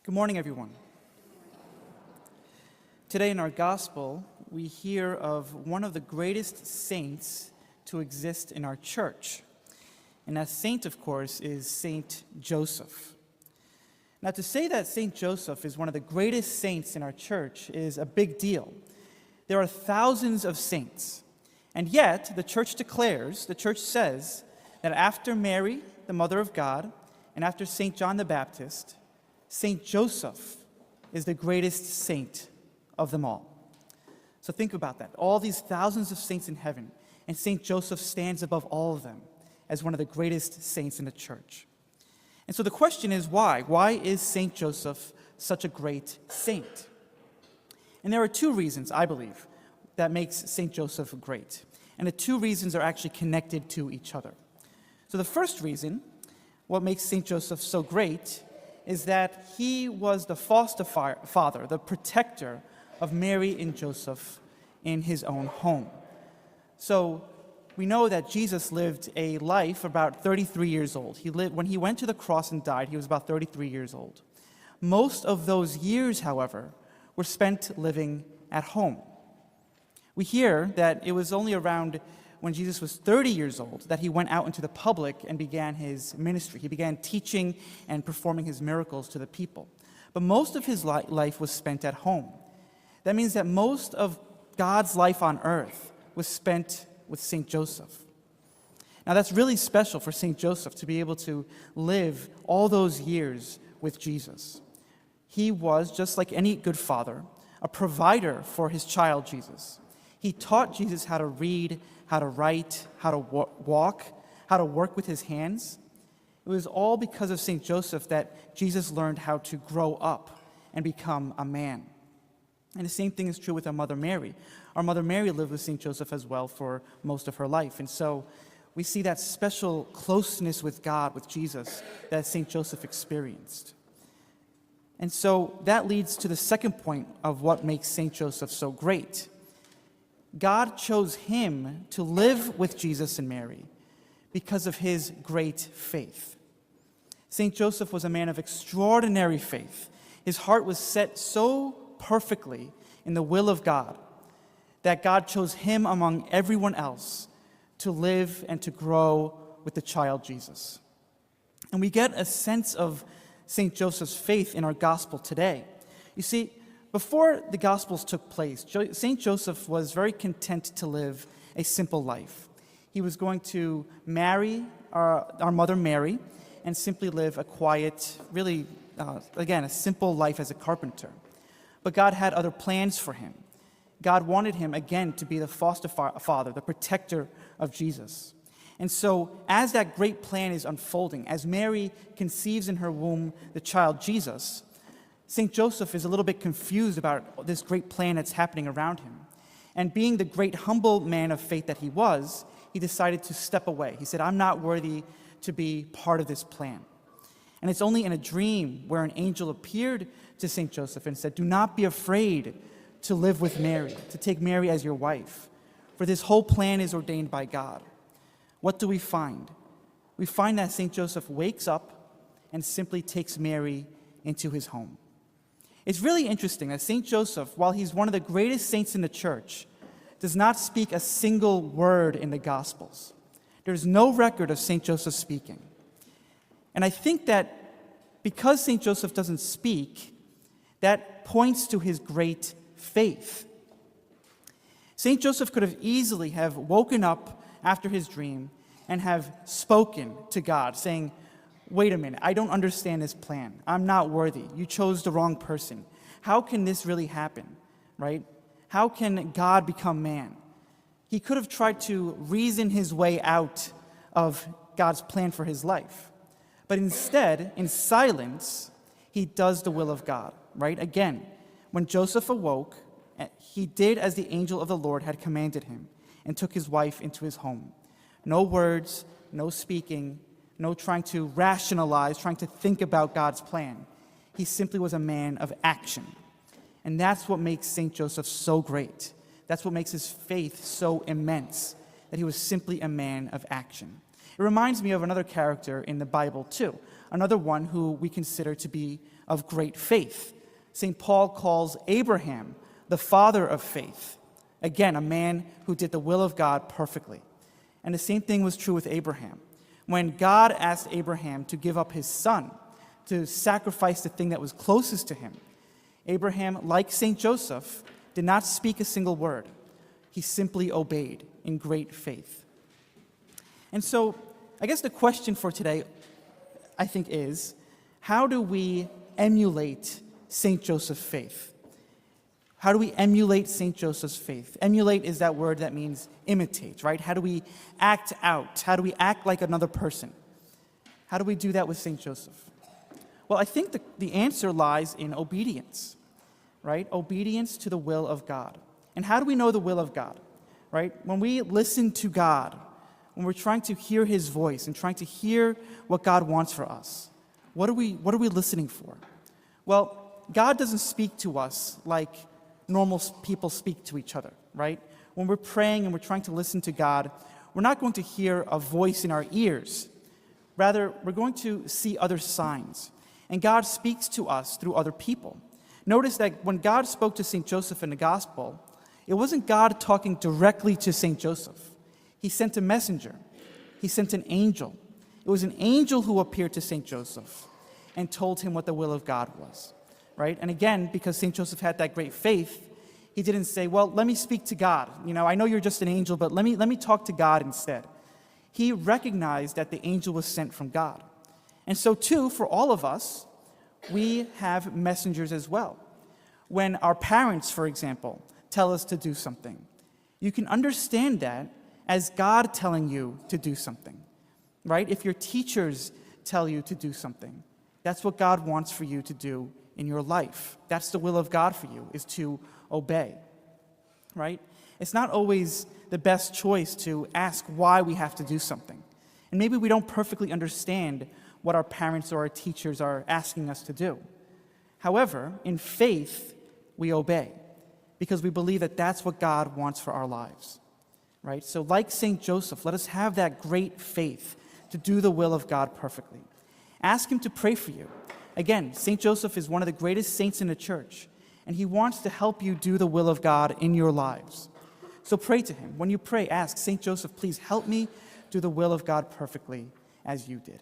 Good morning, everyone. Today in our gospel, we hear of one of the greatest saints to exist in our church. And that saint, of course, is Saint Joseph. Now, to say that Saint Joseph is one of the greatest saints in our church is a big deal. There are thousands of saints. And yet, the church says, that after Mary, the Mother of God, and after Saint John the Baptist, Saint Joseph is the greatest saint of them all. So think about that. All these thousands of saints in heaven, and Saint Joseph stands above all of them as one of the greatest saints in the church. And so the question is why? Why is Saint Joseph such a great saint? And there are two reasons, I believe, that makes Saint Joseph great. And the two reasons are actually connected to each other. So the first reason, what makes Saint Joseph so great, is that he was the foster father, the protector of Mary and Joseph in his own home. So we know that Jesus lived a life about 33 years old. When he went to the cross and died, he was about 33 years old. Most of those years, however, were spent living at home. We hear that it was only around when Jesus was 30 years old that he went out into the public and began his ministry. He began teaching and performing his miracles to the people. But most of his life was spent at home. That means that most of God's life on earth was spent with Saint Joseph. Now that's really special for Saint Joseph to be able to live all those years with Jesus. He was, just like any good father, a provider for his child Jesus. He taught Jesus how to read, how to write, how to walk, how to work with his hands. It was all because of St. Joseph that Jesus learned how to grow up and become a man. And the same thing is true with our Mother Mary. Our Mother Mary lived with St. Joseph as well for most of her life. And so we see that special closeness with God, with Jesus, that St. Joseph experienced. And so that leads to the second point of what makes St. Joseph so great. God chose him to live with Jesus and Mary because of his great faith. St. Joseph was a man of extraordinary faith. His heart was set so perfectly in the will of God that God chose him among everyone else to live and to grow with the child Jesus. And we get a sense of St. Joseph's faith in our gospel today. You see, before the Gospels took place, St. Joseph was very content to live a simple life. He was going to marry our Mother Mary and simply live a quiet, really, a simple life as a carpenter. But God had other plans for him. God wanted him, again, to be the foster father, the protector of Jesus. And so, as that great plan is unfolding, as Mary conceives in her womb the child Jesus, St. Joseph is a little bit confused about this great plan that's happening around him. And being the great humble man of faith that he was, he decided to step away. He said, I'm not worthy to be part of this plan. And it's only in a dream where an angel appeared to St. Joseph and said, do not be afraid to live with Mary, to take Mary as your wife, for this whole plan is ordained by God. What do we find? We find that St. Joseph wakes up and simply takes Mary into his home. It's really interesting that St. Joseph, while he's one of the greatest saints in the church, does not speak a single word in the Gospels. There's no record of St. Joseph speaking. And I think that because St. Joseph doesn't speak, that points to his great faith. St. Joseph could have easily have woken up after his dream and have spoken to God, saying, wait a minute, I don't understand this plan. I'm not worthy. You chose the wrong person. How can this really happen, right? How can God become man? He could have tried to reason his way out of God's plan for his life. But instead, in silence, he does the will of God, right? Again, when Joseph awoke, he did as the angel of the Lord had commanded him and took his wife into his home. No words, no speaking, no trying to rationalize, trying to think about God's plan. He simply was a man of action. And that's what makes St. Joseph so great. That's what makes his faith so immense, that he was simply a man of action. It reminds me of another character in the Bible, too, another one who we consider to be of great faith. St. Paul calls Abraham the father of faith. Again, a man who did the will of God perfectly. And the same thing was true with Abraham. When God asked Abraham to give up his son, to sacrifice the thing that was closest to him, Abraham, like St. Joseph, did not speak a single word. He simply obeyed in great faith. And so, I guess the question for today, I think, is, how do we emulate St. Joseph's faith? How do we emulate St. Joseph's faith? Emulate is that word that means imitate, right? How do we act out? How do we act like another person? How do we do that with St. Joseph? Well, I think the answer lies in obedience, right? Obedience to the will of God. And how do we know the will of God, right? When we listen to God, when we're trying to hear his voice and trying to hear what God wants for us, what are we listening for? Well, God doesn't speak to us like normal people speak to each other, right? When we're praying and we're trying to listen to God, we're not going to hear a voice in our ears. Rather, we're going to see other signs. And God speaks to us through other people. Notice that when God spoke to St. Joseph in the gospel, it wasn't God talking directly to St. Joseph. He sent a messenger. He sent an angel. It was an angel who appeared to St. Joseph and told him what the will of God was, right? And again, because St. Joseph had that great faith, he didn't say, well, let me speak to God. I know you're just an angel, but let me talk to God instead. He recognized that the angel was sent from God. And so too, for all of us, we have messengers as well. When our parents, for example, tell us to do something, you can understand that as God telling you to do something, right? If your teachers tell you to do something, that's what God wants for you to do in your life. That's the will of God for you, is to obey, right? It's not always the best choice to ask why we have to do something. And maybe we don't perfectly understand what our parents or our teachers are asking us to do. However, in faith, we obey because we believe that that's what God wants for our lives, right? So like St. Joseph, let us have that great faith to do the will of God perfectly. Ask him to pray for you. Again, St. Joseph is one of the greatest saints in the church, and he wants to help you do the will of God in your lives. So pray to him. When you pray, ask, St. Joseph, please help me do the will of God perfectly as you did.